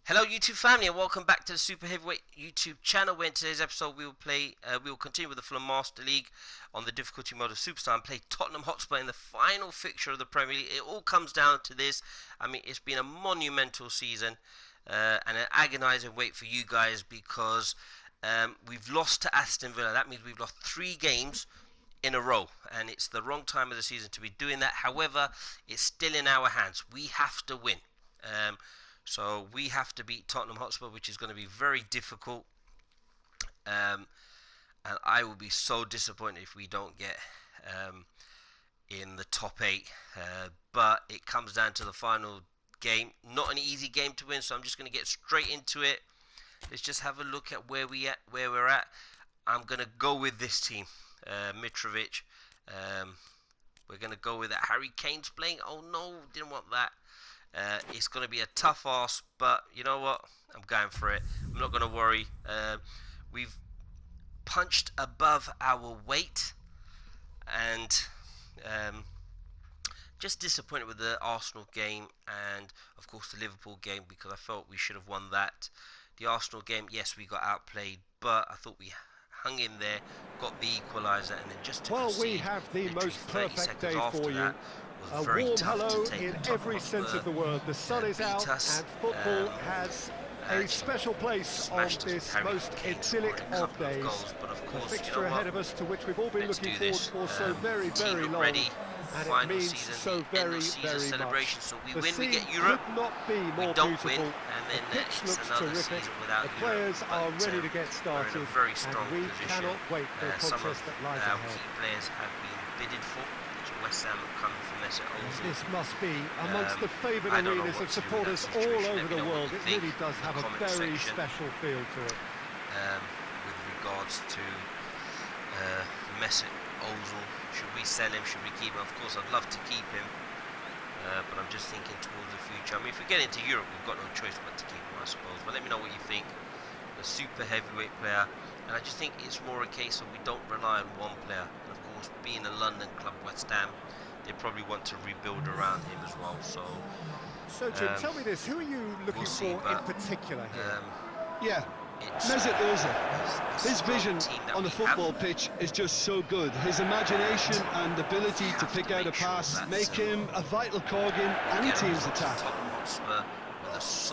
Hello YouTube family and welcome back to the Super Heavyweight YouTube channel, where in today's episode we will continue with the Fulham Master League on the difficulty mode of Superstar and play Tottenham Hotspur in the final fixture of the Premier League. It all comes down to this. I mean, it's been a monumental season and an agonising wait for you guys because we've lost to Aston Villa. That means we've lost 3 games in a row, and it's the wrong time of the season to be doing that. However, it's still in our hands. We have to win. So we have to beat Tottenham Hotspur, which is going to be very difficult. And I will be so disappointed if we don't get in the top 8. But it comes down to the final game. Not an easy game to win, so I'm just going to get straight into it. Let's just have a look at where we're at. I'm going to go with this team. Mitrovic. We're going to go with that. Harry Kane's playing. Oh no, didn't want that. It's going to be a tough ask, but you know what? I'm going for it. I'm not going to worry. We've punched above our weight, and just disappointed with the Arsenal game and, of course, the Liverpool game, because I felt we should have won that. The Arsenal game, yes, we got outplayed, but I thought we hung in there, got the equaliser, and then just to concede, we have the most perfect day for you. A warm hello in every sense of the word. The sun is out and football has a special place on this most idyllic of days. A fixture ahead of us to which we've all been looking forward for so very, very long. And it means so very, very much. So we win, we get Europe. Could not be more beautiful. The pitch looks terrific. The players are ready to get started, and we cannot wait for the contest that lies ahead. Key players have been bidded for. West Ham coming from Mesut Ozil. This must be amongst the favoured arenas of supporters all over the world. It really does have a very special feel to it. With regards to Mesut Ozil, should we sell him? Should we keep him? Of course, I'd love to keep him, but I'm just thinking towards the future. I mean, if we get into Europe, we've got no choice but to keep him, I suppose. But let me know what you think. A super heavyweight player, and I just think it's more a case of we don't rely on one player. And of course, being a London club, West Ham, they probably want to rebuild around him as well. So Jim, tell me this: who are you looking for in particular here? Yeah, Mesut Ozil. His vision on the football pitch is just so good. His imagination and ability to pick out a pass make him a vital cog in any team's attack.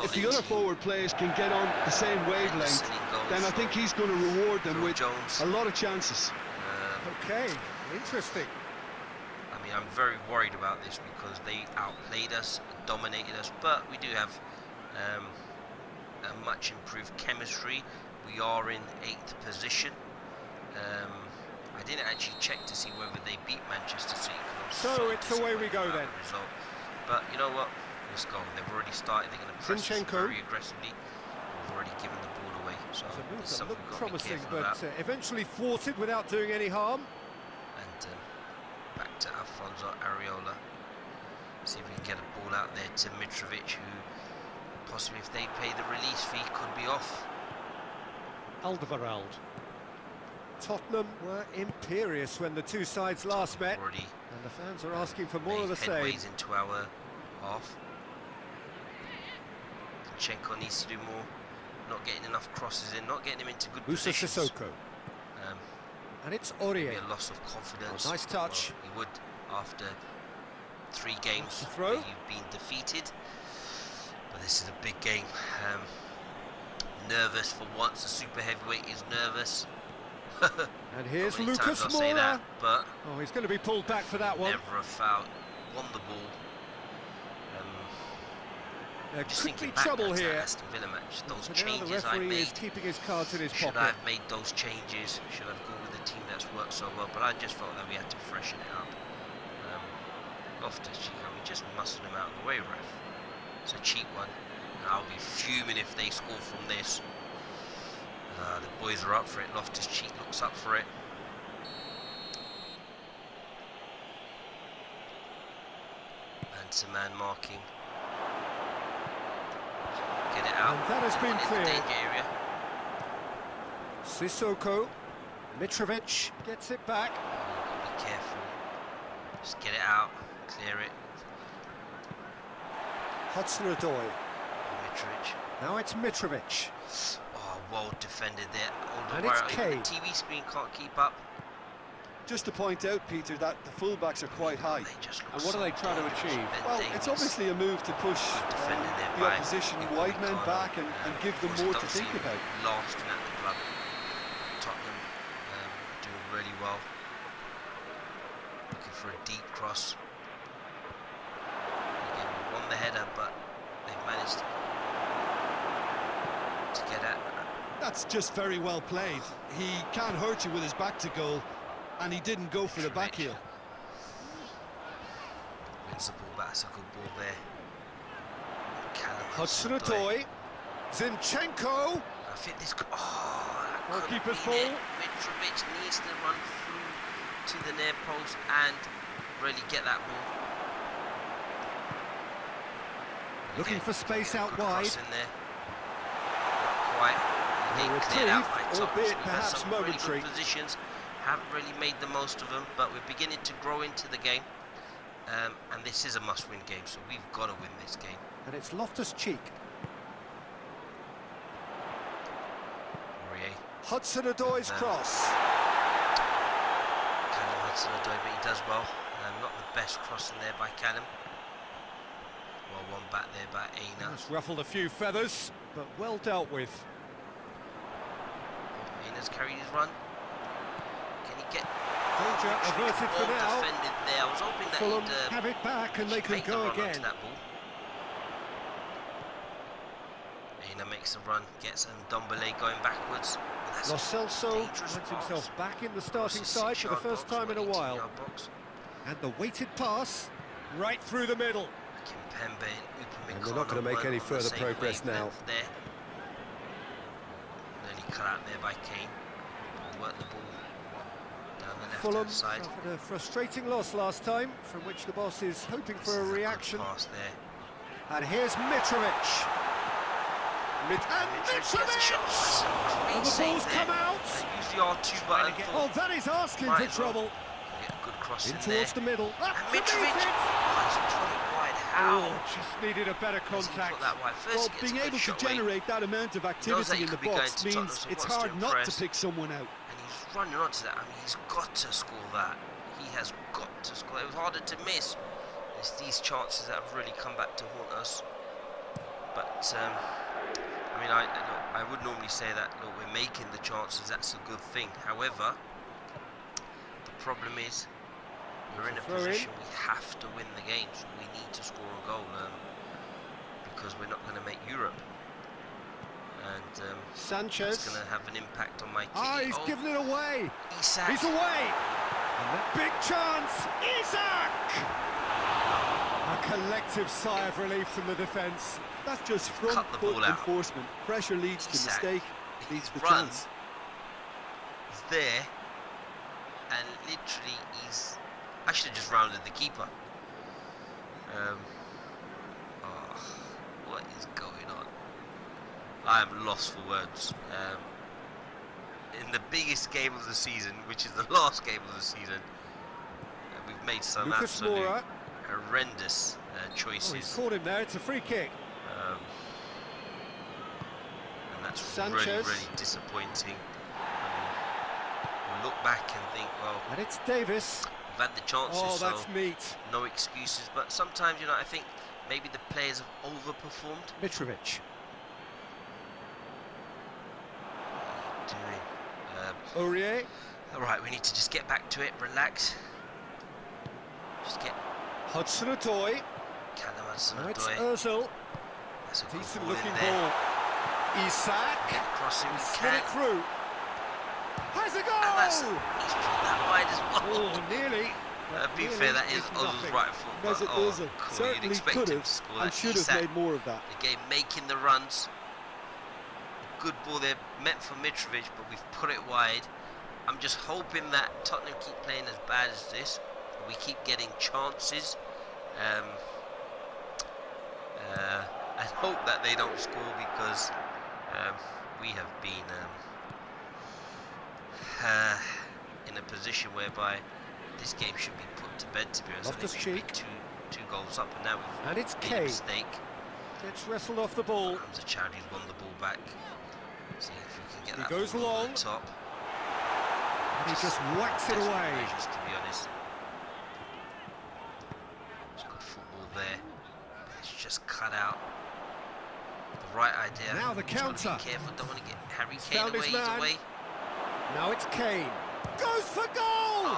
If the other forward players can get on the same wavelength, then I think he's going to reward them with a lot of chances. Okay, interesting. I mean, I'm very worried about this because they outplayed us, dominated us, but we do have a much improved chemistry. We are in 8th position. I didn't actually check to see whether they beat Manchester City. So it's away we go then. Result. But you know what? Let's go. They've already started. They're going to press us very aggressively. We've already given the ball away. So it's a move that looked promising, but eventually thwarted without doing any harm. And back to Alfonso Areola. See if we can get a ball out there to Mitrovic, who possibly, if they pay the release fee, could be off. Alderweireld. Tottenham were imperious when the two sides last met, and the fans are asking for more of the same. Headways into our half. Zinchenko needs to do more. Not getting enough crosses in, not getting him into good positions. Sissoko. And it's Aurier. A loss of confidence. Oh, nice touch. Well, he would after 3 games where you've been defeated. But this is a big game. Nervous for once. The super heavyweight is nervous. And here's Lucas Moura. That, but oh, he's going to be pulled back for that one. Never a foul. Won the ball. There just could be back trouble here. Aston Villa match. Those so changes the referee I made. Is keeping his cards in his should pocket. I have made those changes? Should I have gone with a team that's worked so well? But I just felt that we had to freshen it up. Loftus-Cheek, I mean, just muscle him out of the way, ref. It's a cheap one. And I'll be fuming if they score from this. The boys are up for it. Loftus-Cheek looks up for it. Man-to-man marking. Get it out. And that has been cleared. Danger area. Sissoko, Mitrovic gets it back. Oh, be careful. Just get it out, clear it. Hudson-Odoi. Mitrovic. Now it's Mitrovic. Oh, well defended there. And it's Kane. The TV screen can't keep up. Just to point out, Peter, that the fullbacks are quite high. And what are they trying to achieve? Well, it's obviously a move to push the opposition wide men back and give them more to think about. Last at the club. Tottenham doing really well. Looking for a deep cross. Again, we won the header, but they've managed to get at. That's just very well played. He can't hurt you with his back to goal, and he didn't go for the back heel. Wins the ball back, that's a good ball there. Hudson-Odoi, Zinchenko. I think this could, goalkeeper's ball. Mitrovic needs to run through to the near post and really get that ball. Looking for space out wide. In there. Not quite. Cleared out by albeit perhaps momentary. Really good positions. Haven't really made the most of them, but we're beginning to grow into the game. And this is a must-win game, so we've got to win this game. And it's Loftus-Cheek. Hudson-Odoi's cross. Callum Hudson-Odoi, but he does well. Not the best crossing there by Callum. Well, one back there by Aina. It's ruffled a few feathers, but well dealt with. Aina's carried his run. Can he get... Danger averted for now. Defended there. I was hoping that Fulham he'd have it back and they can go again. That ball. Aina makes a run, gets Ndombele going backwards. Lo Celso finds himself back in the starting side for the first time in a while. And the weighted pass right through the middle. And we're not going to make any further progress now. Nearly cut out there by Kane. Work the ball down the Fulham left-hand side. suffered a frustrating loss last time, from which the boss is hoping for a reaction. Pass there. And here's Mitrovic. Mitrovic! And the ball's come out. Use the R2 button. Oh, that is asking for trouble. Get a good cross in towards the middle. And Mitrovic! Oh, just needed a better contact. Well, being able to generate that amount of activity in the box means it's hard not to pick someone out. And he's running onto that. I mean, he's got to score that. He has got to score. It was harder to miss. It's these chances that have really come back to haunt us. But I mean, I would normally say that look, we're making the chances. That's a good thing. However, the problem is we're in a position we have to win the game. So we need to score a goal because we're not going to make Europe. And Sanchez is going to have an impact on my kick. Ah, he's given it away. Isak. He's away. Big chance. Isak. A collective sigh of relief from the defence. That's just front foot enforcement. Pressure leads to mistake, leads to chance. He's there, and literally he's... I should have just rounded the keeper. What is going on? I am lost for words. In the biggest game of the season, which is the last game of the season, we've made some absolute horrendous choices. Oh, he's caught him there. It's a free kick. And that's really, really disappointing. We'll look back and think, well, and it's Davis. We've had the chances, oh, that's neat. No excuses. But sometimes, you know, I think maybe the players have overperformed. Mitrovic. Aurier. All right, we need to just get back to it, relax. Just get... Hudson-Odoi. Callum Hudson-Odoi. It's Ozil. That's a decent looking ball. Isak. Crossing slid it through. Has a goal! He's put that wide as well. Oh, nearly. Be fair, that is Ozil's right foot. Mesut Ozil certainly could have and should have made more of that. Again, making the runs. A good ball there, meant for Mitrovic, but we've put it wide. I'm just hoping that Tottenham keep playing as bad as this. We keep getting chances. I hope that they don't score because we have been in a position whereby this game should be put to bed, to be honest. Loftus-Cheek. Two goals up, and now we've it's made a mistake. Gets wrestled off the ball. Hamza Chowdhury's won the ball back. See if we can get He that goes ball long. over the top. And he just whacks it away. Measures, to be honest. It's good football there. It's just cut out. The right idea. Now the counter. Be careful, don't want to get Harry Kane away. He's away. Now it's Kane. Goes for goal!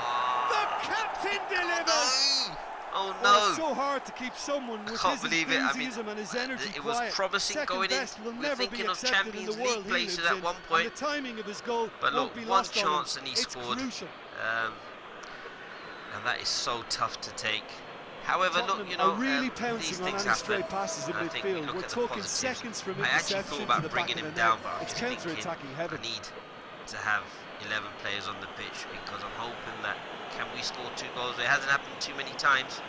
The captain delivers! Oh no! Well, it's so hard to keep someone with his enthusiasm and his energy it was promising going in. We're thinking of Champions League places at one point. And the timing of his goal but look, won't be one lost chance on him. and he scored. And that is so tough to take. However, look, you know, really these pouncing on things any stray happen. passes in midfield. We're talking seconds from I actually interception thought about to the bringing back of him the down, net. but I was It's thinking counter-attacking heaven. I need to have 11 players on the pitch because I'm hoping that can we score 2 goals. It hasn't happened too many times.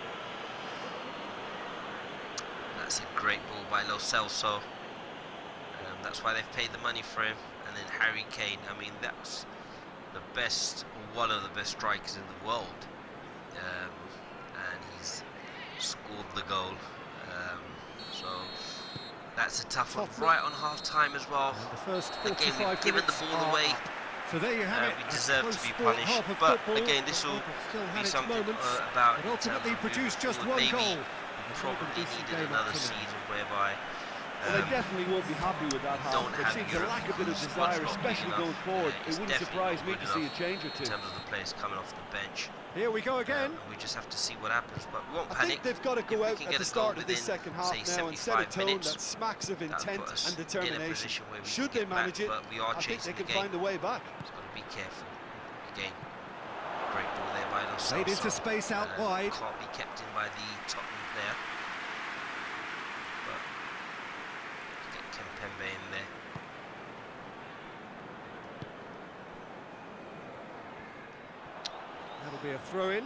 That's a great ball by Lo Celso. That's why they've paid the money for him. And then Harry Kane. I mean, that's the best, one of the best strikers in the world. And he's scored the goal. So that's a tough one. Right on half time as well. The first again, we've given the ball away. So there you have it. We deserve to be punished. But again, this will be something about it ultimately produced just one goal. Probably needed another season whereby well, they definitely won't be happy with that half. There seems to lack a bit of desire, especially going forward. It wouldn't surprise me to see a change or two. In terms of the players coming off the bench. Here we go again. We just have to see what happens, but we won't I panic. think they've got to go out at the start of this second half now and set a tone that smacks of intent and determination. Should they manage it, I think they can find a way back. Just got to be careful. Again, great ball there by Lo Celso. Played into space out wide. Can't be kept in by the Tottenham player. But get Kimpembe in there. That'll be a throw-in.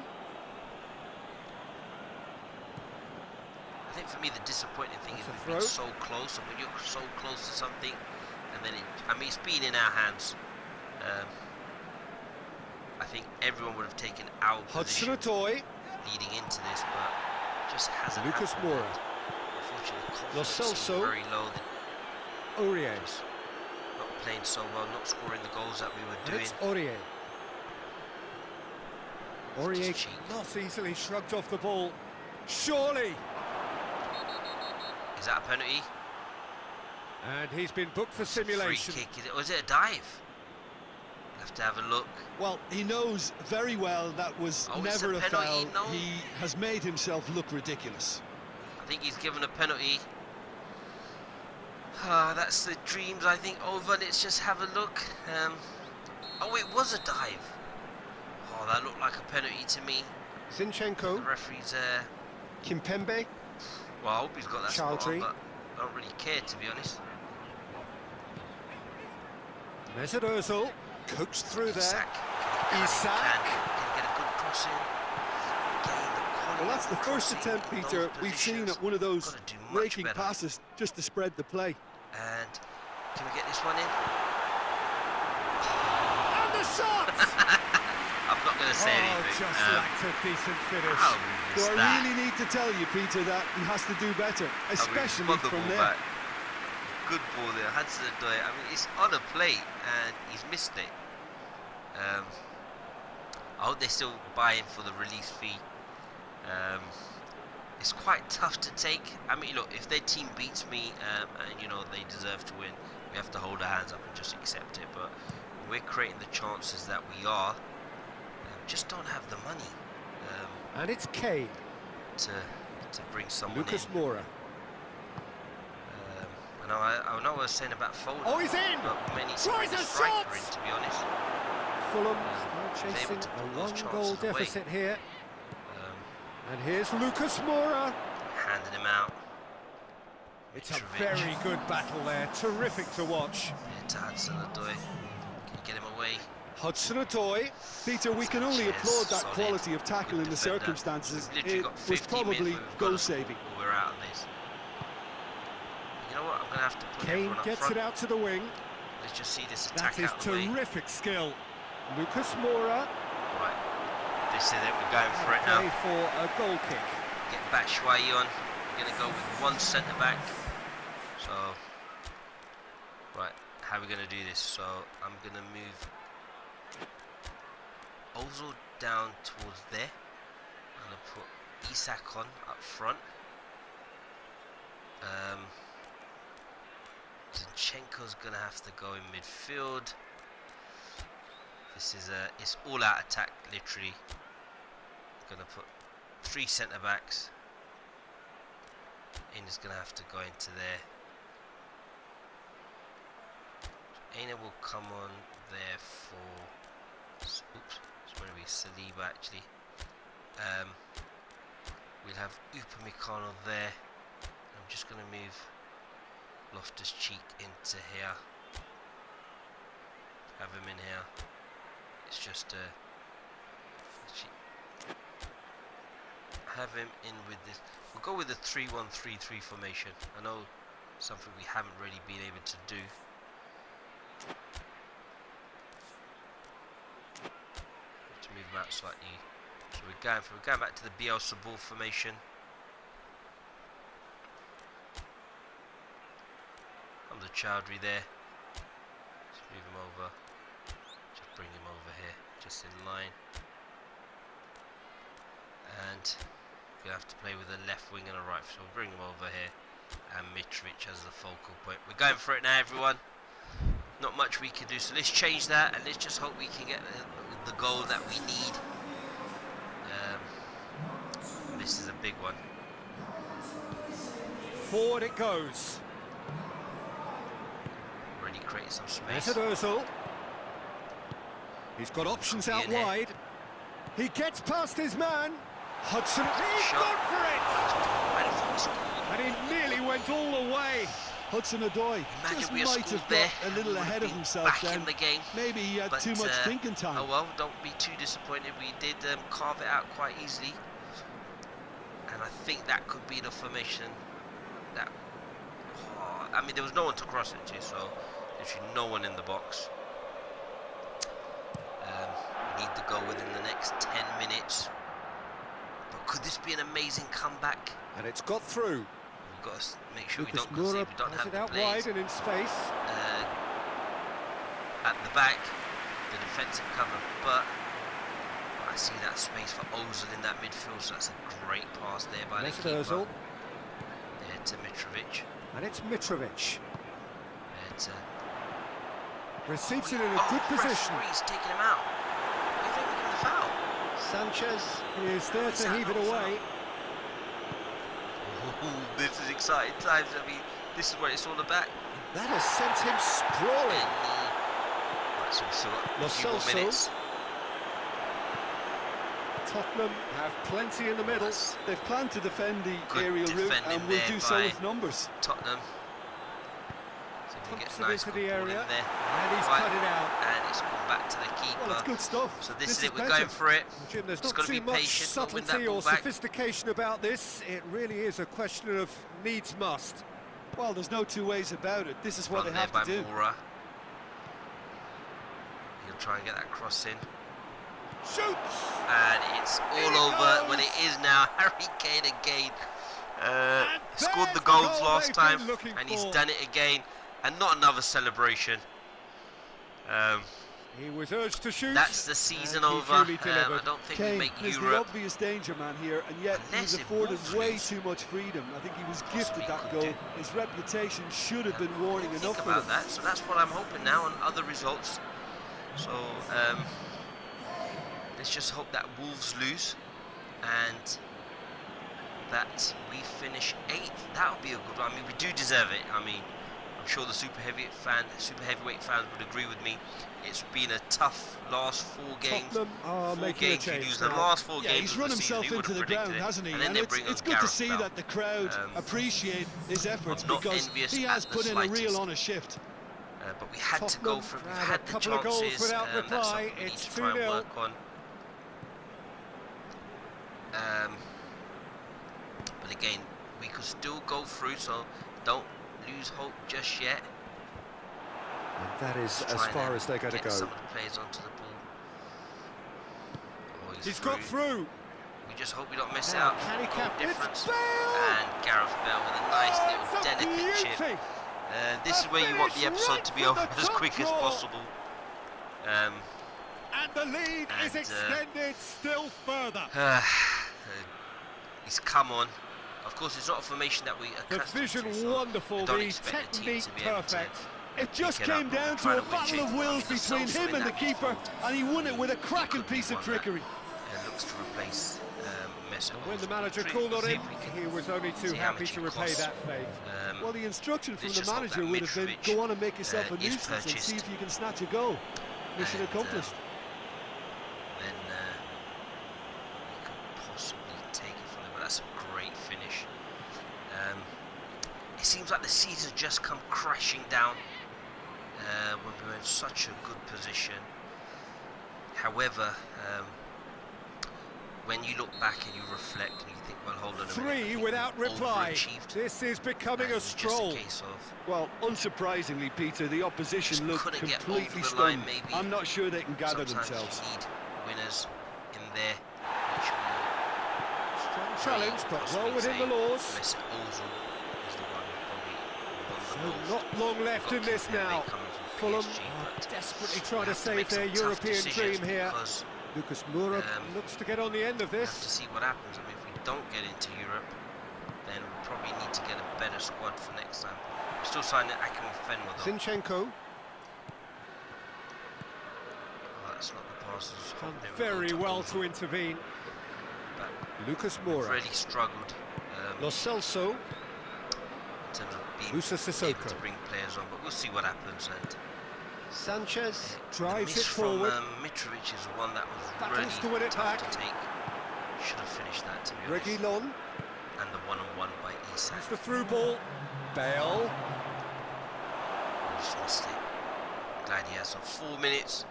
I think for me the disappointing thing is we've been so close, and when you're so close to something, and then I mean it's been in our hands. I think everyone would have taken our position leading into this, but just hasn't Lucas happened. Moura. Unfortunately, Lo confidence Celso. very low. Aurier. Not playing so well, not scoring the goals that we were doing. It's Aurier. Aurier not easily shrugged off the ball. Surely. Is that a penalty? And he's been booked for simulation. Free kick, or is it a dive? We'll have to have a look. Well, he knows very well that was never a foul. No. He has made himself look ridiculous. I think he's given a penalty. That's the dreams, I think, over. Let's just have a look. Oh, it was a dive. Oh, that looked like a penalty to me. Zinchenko. The referee's Kimpembe. Well, I hope he's got that spot on, Chowdhury. but I don't really care, to be honest. Mesut Ozil cooks through there. Isak. Can get a good cross in. Well, that's the first attempt, Peter, we've seen at one of those raking passes just to spread the play. And can we get this one in? And the shot! I'm not going to say anything. Just lacked a decent finish. So I really need to tell you, Peter, that he has to do better, especially from there. Back. Good ball there, Hudson-Odoi. I mean, it's on a plate and he's missed it. I hope they still buy in for the release fee. It's quite tough to take. I mean, look, if their team beats me and, you know, they deserve to win, we have to hold our hands up and just accept it. But we're creating the chances that we are. Just don't have the money. And it's Kane. To bring someone Lucas in. Moura. I know what I was saying about Foden. Oh, he's in! But many tries a striker in, to be honest. Fulham still chasing a one-goal deficit here. And here's Lucas Moura. Handing him out. It's a very good battle there. Terrific to watch. It's Hudson-Odoi. Can you get him away? Hudson-Odoi. Peter, we can only applaud that quality of tackle in the circumstances. It was probably goal-saving. We're out of this. You know what? I'm going to have to put Kane gets it out to the wing. Let's just see this attack that is out the way. Terrific skill. Lucas Moura. Right. This is it. We're going for it now. For a goal kick. Get Batshuayi on. We're going to go with one centre-back. So, right, how are we going to do this? So, I'm going to move Ozil down towards there. I'm going to put Isak on up front. Zinchenko's going to have to go in midfield. This is it's all out attack, literally. Going to put 3 centre backs. Aina's going to have to go into there. Aina will come on there for. Oops, it's going to be Saliba actually. We'll have Upamecano there. I'm just going to move Loftus-Cheek into here. Have him in here. It's just have him in with this. We'll go with the 3-1-3-3 formation. I know something we haven't really been able to do. To move him out slightly. So we're going back to the Bielsa ball formation. Hamza Chowdhury there. Just move him over. Just bring him over here, just in line. And we have to play with a left wing and a right, so we'll bring him over here. And Mitrovic as the focal point. We're going for it now, everyone. Not much we can do, so let's change that and let's just hope we can get the goal that we need. This is a big one. Forward it goes. Already created some space. Mesut Ozil. He's got options out wide. He gets past his man. Hudson. He's gone for it! And he nearly went all the way. Hudson-Odoi just might have got a little ahead of himself then. In the game. Maybe he had too much thinking time. Oh well, don't be too disappointed. We did carve it out quite easily. And I think that could be the formation that... I mean, there was no one to cross it to, so literally no one in the box. We need to go within the next 10 minutes. But could this be an amazing comeback? And it's got through. We've got to make sure we don't concede. We don't have the out players wide and in space. At the back, the defensive cover, but I see that space for Ozil in that midfield, so that's a great pass there by the keeper. Ozil. There to Mitrovic. And it's Mitrovic. There to... Receives it in a good position. He's taking him out. I think we're going to foul. Sanchez is there to heave it away. This is exciting times. I mean, this is what it's all about. That has sent him sprawling. Right, so we've still got a few more minutes. Tottenham have plenty in the middle. They've planned to defend the aerial route and will do so with numbers. Tottenham. So we get a nice into the area, in there. and he's cut it out. And it's gone back to the keeper. Well, it's good stuff. So this is it. We're going for it. Jim, there's just not got to too be much patient. subtlety or sophistication about this. It really is a question of needs must. Well, there's no two ways about it. This is what they have to do. Moura. He'll try and get that cross in. Shoots! And it's all over when it is now. Harry Kane again. Scored the goals last time, and he's done it again. And not another celebration. He was urged to shoot. That's the season over. I don't think Kane we make is Europe. the obvious danger man here, and yet he was afforded way too much freedom. I think he was gifted that goal. His reputation should have been warning enough for him. That. So that's what I'm hoping now on other results. So let's just hope that Wolves lose and that we finish 8th. That would be a good one. I mean, we do deserve it. I mean, I'm sure the super heavyweight fans would agree with me. It's been a tough last 4 games. Making a change. The last 4 games. He's run himself into the ground, hasn't he? And it's good to see that the crowd appreciate his efforts because he has put in a real honest shift. But we had to go for it. We had the couple of goals without reply. We need It's to try and 2-0. work on. But again, we could still go through, so don't lose hope just yet. And that is as far as they're going to go. Some of the players onto the ball. Oh, he's got through. We just hope we don't miss out. Can he Goal cap difference. Bale! And Gareth Bale with a nice little delicate chip. This is where you want the episode to be over as quick as possible. And the lead is extended still further. He's come on. Of course, it's not a formation that we The vision wonderful, the technique perfect. It just came down to a battle of wills between him and the keeper, and he won it with a cracking piece of trickery. And looks to replace Messi. When the manager called on him, he was only too happy to repay that favour. Well, the instruction from the manager would have been, go on and make yourself a nuisance and see if you can snatch a goal. Mission accomplished. Then we could possibly take it from there, but that's a great finish. It seems like the season's just come crashing down when we were in such a good position. However, when you look back and you reflect and you think, well, hold on a minute, 3 without reply. This is becoming a stroll. Well, unsurprisingly, Peter, the opposition looked completely stunned. I'm not sure they can gather themselves. You need winners in there. Strong challenge, but well within the laws. So not long left in this now. Fulham are desperately trying to save their European dream here. Lucas Moura looks to get on the end of this. We'll have to see what happens. I mean, if we don't get into Europe, then we probably need to get a better squad for next time. I'm still signing Akim Fenwell though. Zinchenko. Oh, that's not the passes. Done very well to intervene. But Lucas Moura. Really struggled. Lo Celso. In terms of being able to bring players on, but we'll see what happens. And Sanchez drives it forward. Mitrovic is one that was really to win it tough back. to take. Should have finished that, to be honest. Reguilon. And the one-on-one by Isak. It's the through ball. Bale. Just missed it. Glad he has some 4 minutes.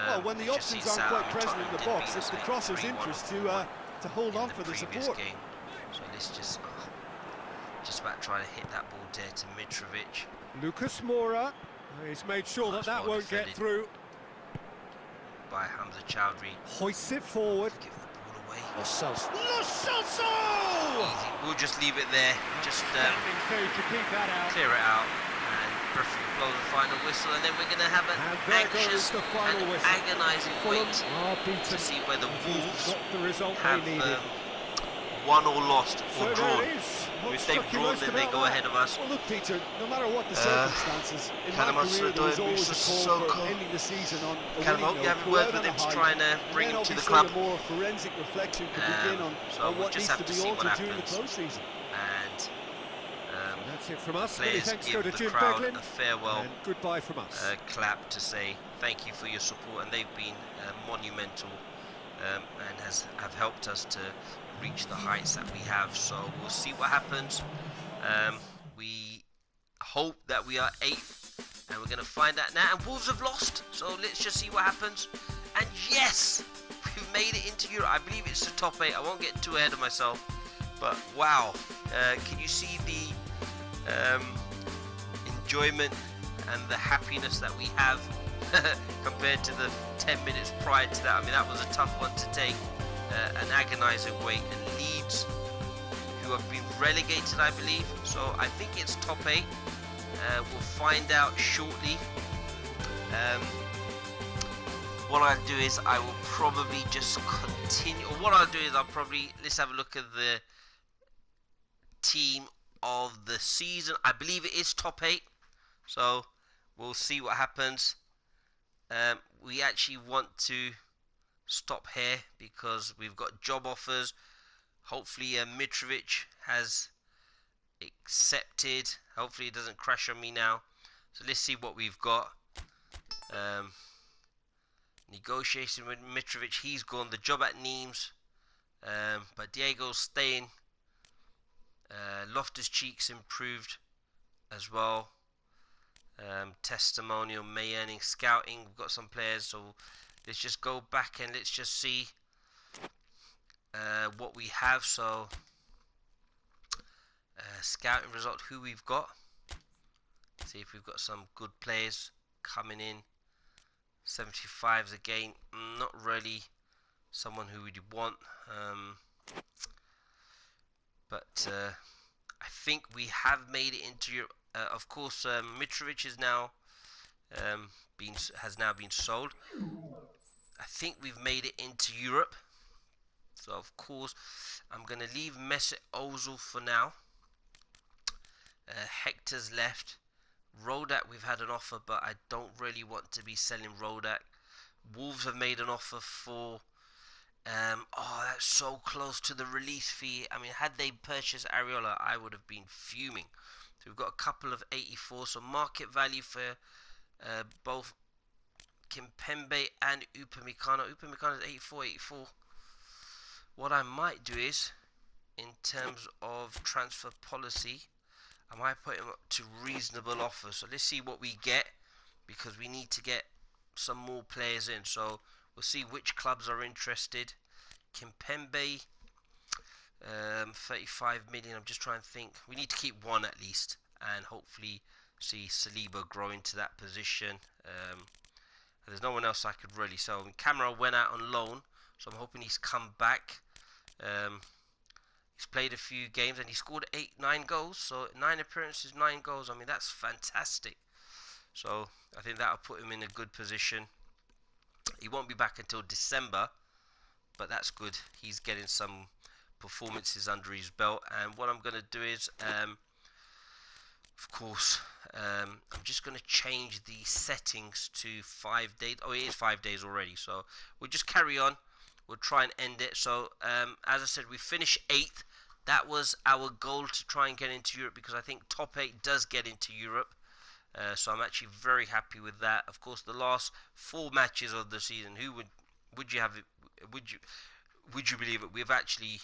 Well, when the options aren't quite present in the box, it's the crosser's interest to hold on for the support. Game. So let's just about trying to hit that ball there to Mitrovic. Lucas Moura. He's made sure that won't get through. By Hamza Chowdhury. Hoists it forward. Give the ball away. Lo Celso! Easy. We'll just leave it there. Just to keep that out. Clear it out. And referee blows the final whistle. And then we're going to have an anxious and agonising wait to see whether Wolves the result have won or lost or drawn. If they've drawn, then they go ahead of us. Well, look, Peter, no matter what the circumstances, in my career there was always a call for ending the season on a winning note. You have a word with him to try and bring him to the club. A more forensic reflection could begin on what needs to be altered during the close season. And that's it from us. Players thanks give to the Jim crowd Beglin. a farewell and goodbye from us. Clap to say thank you for your support, and they've been monumental and have helped us to reach the heights that we have. So we'll see what happens. We hope that we are 8th, and we're going to find out now. And Wolves have lost, so let's just see what happens. And yes, we've made it into Europe. I believe it's the top 8. I won't get too ahead of myself, but wow, can you see the enjoyment and the happiness that we have compared to the 10 minutes prior to that? I mean, that was a tough one to take. An agonising wait, and Leeds, who have been relegated, I believe, so I think it's top 8. We'll find out shortly. What I'll do is I will probably just continue, or what I'll do is let's have a look at the team of the season. I believe it is top 8, so we'll see what happens. We actually want to stop here because we've got job offers. Hopefully Mitrovic has accepted. Hopefully it doesn't crash on me now. So let's see what we've got. Negotiation with Mitrovic, he's gone. The job at Nimes, but Diego's staying. Loftus-Cheek's improved as well. Testimonial, May earning, scouting. We've got some players, so let's just go back and let's just see what we have. So scouting result, who we've got. See if we've got some good players coming in. 75s again, not really someone who we'd want, but I think we have made it into Of course, Mitrovic is now has now been sold. I think we've made it into Europe. So of course, I'm going to leave Mesut Ozil for now. Hector's left. Rodak, we've had an offer, but I don't really want to be selling Rodak. Wolves have made an offer for... oh, that's so close to the release fee. I mean, had they purchased Areola, I would have been fuming. So we've got a couple of 84. So market value for both Kimpembe and Upamecano. Upamecano is 84. What I might do is, in terms of transfer policy, I might put him up to reasonable offers. So let's see what we get, because we need to get some more players in. So we'll see which clubs are interested. Kimpembe, 35 million. I'm just trying to think. We need to keep one at least, and hopefully see Saliba grow into that position. There's no one else I could really sell. Camera went out on loan, so I'm hoping he's come back. He's played a few games and he scored 9 goals. So 9 appearances, 9 goals. I mean, that's fantastic. So I think that'll put him in a good position. He won't be back until December, but that's good. He's getting some performances under his belt. And what I'm going to do is, of course, I'm just going to change the settings to 5 days. Oh, it is 5 days already. So we'll just carry on. We'll try and end it. So, as I said, we finished 8th. That was our goal, to try and get into Europe, because I think top 8 does get into Europe. So I'm actually very happy with that. Of course, the last 4 matches of the season, who would you have it? Would you believe it? We've actually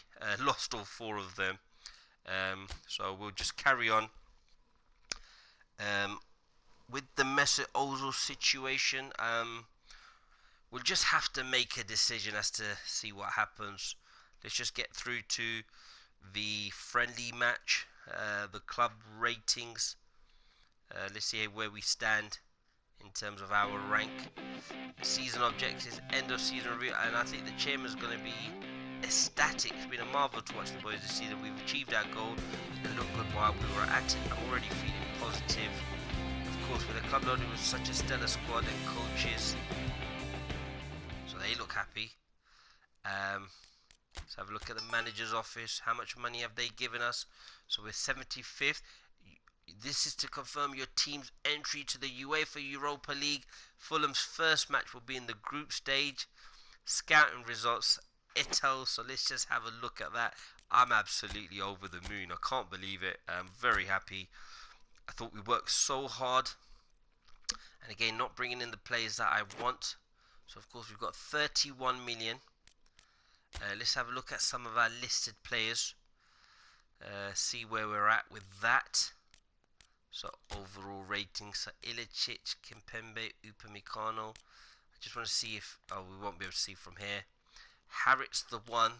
lost all 4 of them. So we'll just carry on. With the Mesut Ozil situation, we'll just have to make a decision as to see what happens. Let's just get through to the friendly match, the club ratings. Let's see where we stand in terms of our rank. Season objectives, end of season review, and I think the chairman's going to be ecstatic. It's been a marvel to watch the boys this season. We've achieved our goal. It looked good while we were at it. I'm already feeling positive. Of course, with a club loaded with such a stellar squad and coaches, so they look happy. Let's have a look at the manager's office. How much money have they given us? So we're 75th. This is to confirm your team's entry to the UEFA Europa League. Fulham's first match will be in the group stage. Scouting results, Eto'o. So let's just have a look at that. I'm absolutely over the moon. I can't believe it. I'm very happy. I thought we worked so hard. And again, not bringing in the players that I want. So of course we've got 31 million. Let's have a look at some of our listed players. See where we're at with that. So overall ratings, so Ilicic, Kimpembe, Upamecano. I just want to see if, oh, we won't be able to see from here. Harriet's the one.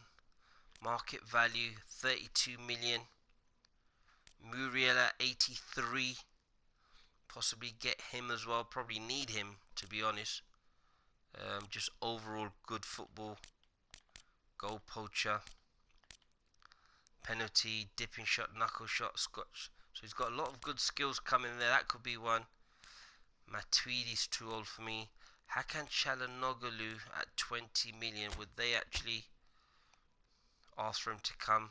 Market value 32 million. Muriel at 83. Possibly get him as well. Probably need him, to be honest. Just overall good football. Goal poacher. Penalty, dipping shot, knuckle shot, scotch. So he's got a lot of good skills coming there. That could be one. Matuidi's too old for me. Hakan Çalhanoğlu at 20 million. Would they actually ask for him to come?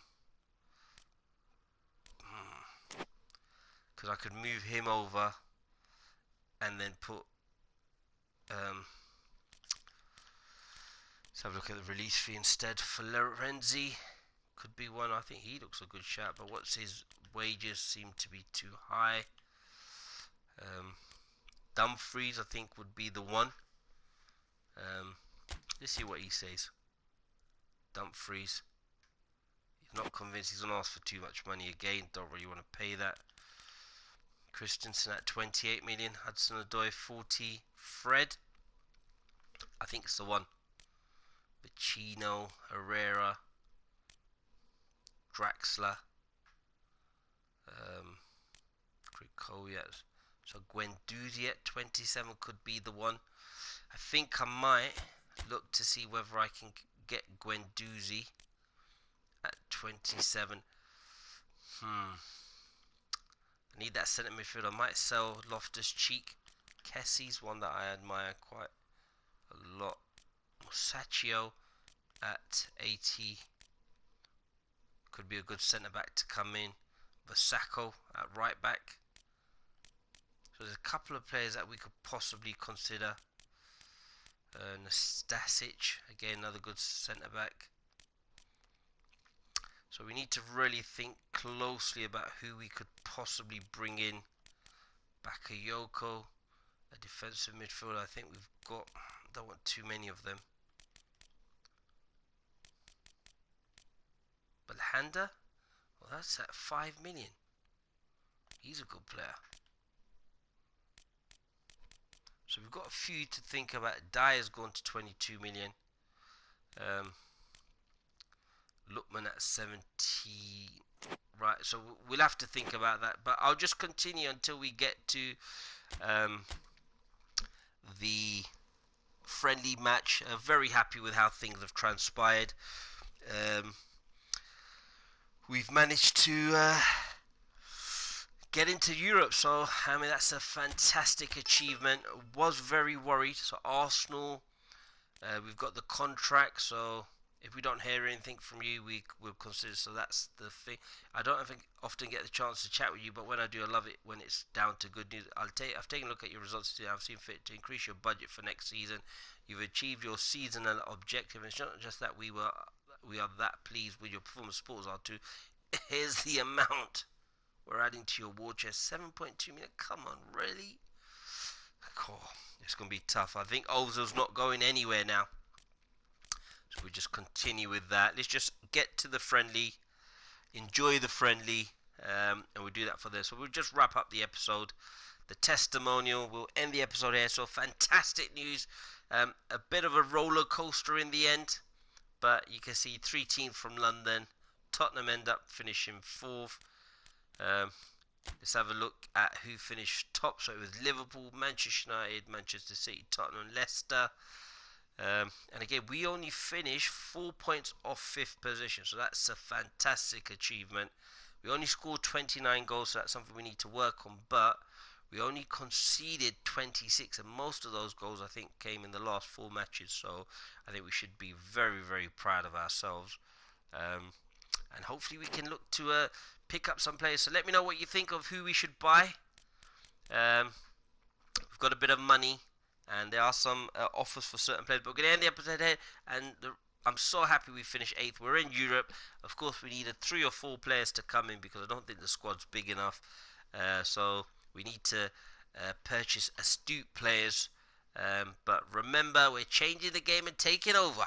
Because I could move him over and then put... let's have a look at the release fee instead. For Lorenzi, could be one. I think he looks a good shot, but what's his wages? Seem to be too high. Dumfries, I think, would be the one. Let's see what he says. Dumfries. He's not convinced. He's going to ask for too much money again. Don't really want to pay that. Christensen at 28 million. Hudson-Odoi 40. Fred, I think it's the one. Bacino, Herrera, Draxler, Krikovic. So Guendouzi at 27 could be the one. I think I might look to see whether I can get Guendouzi at 27. I need that centre midfield. I might sell Loftus-Cheek. Kessie's one that I admire quite a lot. Musacchio at 80 could be a good centre back to come in. Vasako at right back. So there's a couple of players that we could possibly consider. Nastasic, again another good centre back. So we need to really think closely about who we could possibly bring in. Bakayoko, a defensive midfielder. I think we've got, don't want too many of them. Belhanda, well, that's at 5 million. He's a good player. So we've got a few to think about. Dyer's gone to 22 million. Lookman at 70. Right, so we'll have to think about that. But I'll just continue until we get to the friendly match. Very happy with how things have transpired. We've managed to get into Europe, so I mean that's a fantastic achievement. Was very worried. So Arsenal, we've got the contract, so if we don't hear anything from you, we will consider. So that's the thing. I don't often get the chance to chat with you, but when I do, I love it when it's down to good news. I've taken a look at your results today. I've seen fit to increase your budget for next season. You've achieved your seasonal objective. It's not just that we are that pleased with your performance. Sports are too. Here's the amount we're adding to your war chest. 7.2 million. Come on, really? Oh, it's going to be tough. I think Ozil's not going anywhere now. So we just continue with that. Let's just get to the friendly. Enjoy the friendly. And we'll do that for this. So we'll just wrap up the episode. The testimonial. We'll end the episode here. So fantastic news. A bit of a roller coaster in the end. But you can see 3 teams from London. Tottenham end up finishing 4th. Let's have a look at who finished top. So it was Liverpool, Manchester United, Manchester City, Tottenham, Leicester. And again, we only finished 4 points off 5th position. So that's a fantastic achievement. We only scored 29 goals, so that's something we need to work on. But we only conceded 26, and most of those goals, I think, came in the last 4 matches. So I think we should be very, very proud of ourselves. And hopefully we can look to pick up some players. So let me know what you think of who we should buy. We've got a bit of money, and there are some offers for certain players. But we're going to end the episode here, and I'm so happy we finished 8th. We're in Europe. Of course, we needed 3 or 4 players to come in because I don't think the squad's big enough. So we need to purchase astute players. But remember, we're changing the game and taking over.